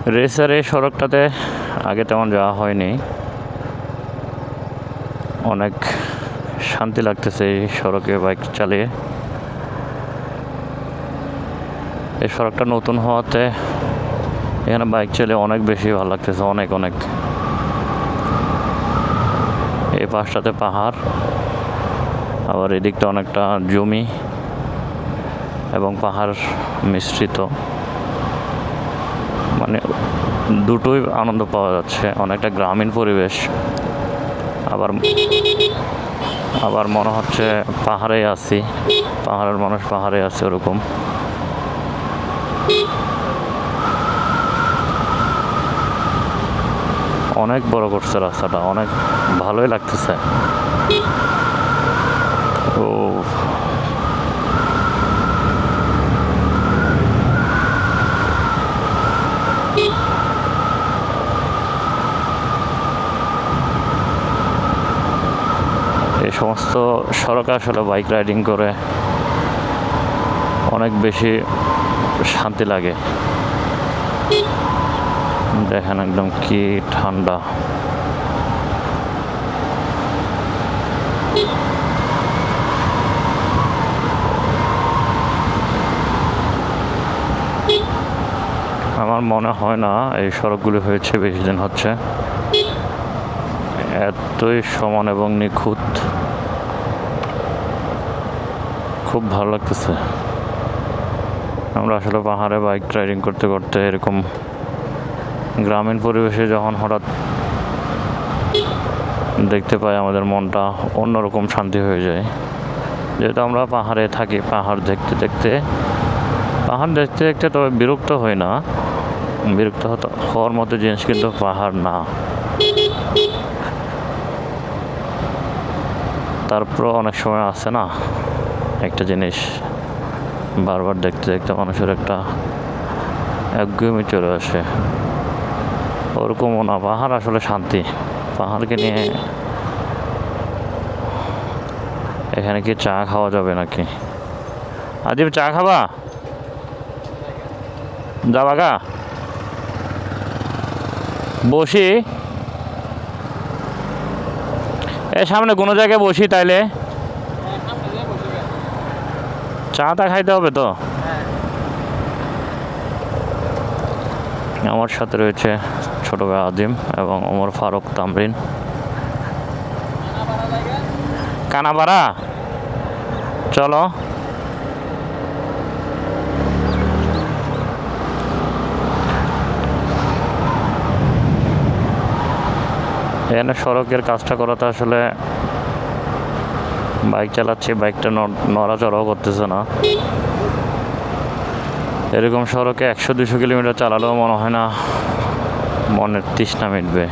Racer এই সড়কটাতে আগে তেমন যাওয়া হয়নি। অনেক শান্তি লাগতেছে এই সড়কে বাইক চালিয়ে। এই সড়কটা নতুন হওয়াতে এখানে বাইক চালিয়ে অনেক বেশি ভালো লাগতেছে, অনেক অনেক। এই পাশটাতে পাহাড়, আবার এদিকটা অনেকটা জমি এবং পাহাড় মিশ্রিত, মানে দুটোই আনন্দ পাওয়া যাচ্ছে। অনেকটা গ্রামীণ পরিবেশ, আবার মনে হচ্ছে পাহাড়ে আছি, পাহাড়ের মানুষ পাহাড়ে আছে ওরকম। অনেক বড় করছে রাস্তাটা, অনেক ভালোই লাগতেছে। ও এই সমস্ত সড়কে আসলে বাইক রাইডিং করে অনেক বেশি শান্তি লাগে। দেখেন একদম কি ঠান্ডা। আমার মনে হয় না এই সড়কগুলি হয়েছে বেশি দিন হচ্ছে, এতই সমান এবং নিখুঁত। খুব ভালো লাগতেছে। আমরা আসলে পাহাড়ে বাইক রাইডিং করতে করতে এরকম গ্রামীণ পরিবেশে যখন হঠাৎ দেখতে পাই, আমাদের মনটা অন্যরকম শান্তি হয়ে যায়। যেহেতু আমরা পাহাড়ে থাকি, পাহাড় দেখতে দেখতে তবে বিরক্ত হই না। বিরক্ত হওয়ার মতো জিনিস কিন্তু পাহাড় না। তারপর অনেক সময় আছে না, একটা জিনিস বারবার দেখতে দেখতে মানুষের একটা একঘেয়েমি চলে আসে, ওরকমও না। পাহাড় আসলে শান্তি। পাহাড়কে নিয়ে এখানে কি চা খাওয়া যাবে নাকি? আদিব, চা খাবা? যাবা গা? বসি এ সামনে কোনো জায়গায় বসি, তাইলে চাটা খাইতে হবে তো। আমার সাথে রয়েছে ছোট ভাই আদিম এবং ওমর ফারুক তামরিন। কানাপাড়া চলো। এখানে সড়কের কাজটা করাতে আসলে বাইক চালাচ্ছি, বাইকটা নড়াচড়াও করতেছে না। এরকম সড়কে 100-200 কিলোমিটার চালালেও মনে হয় না মনের তৃষ্ণা মিটবে।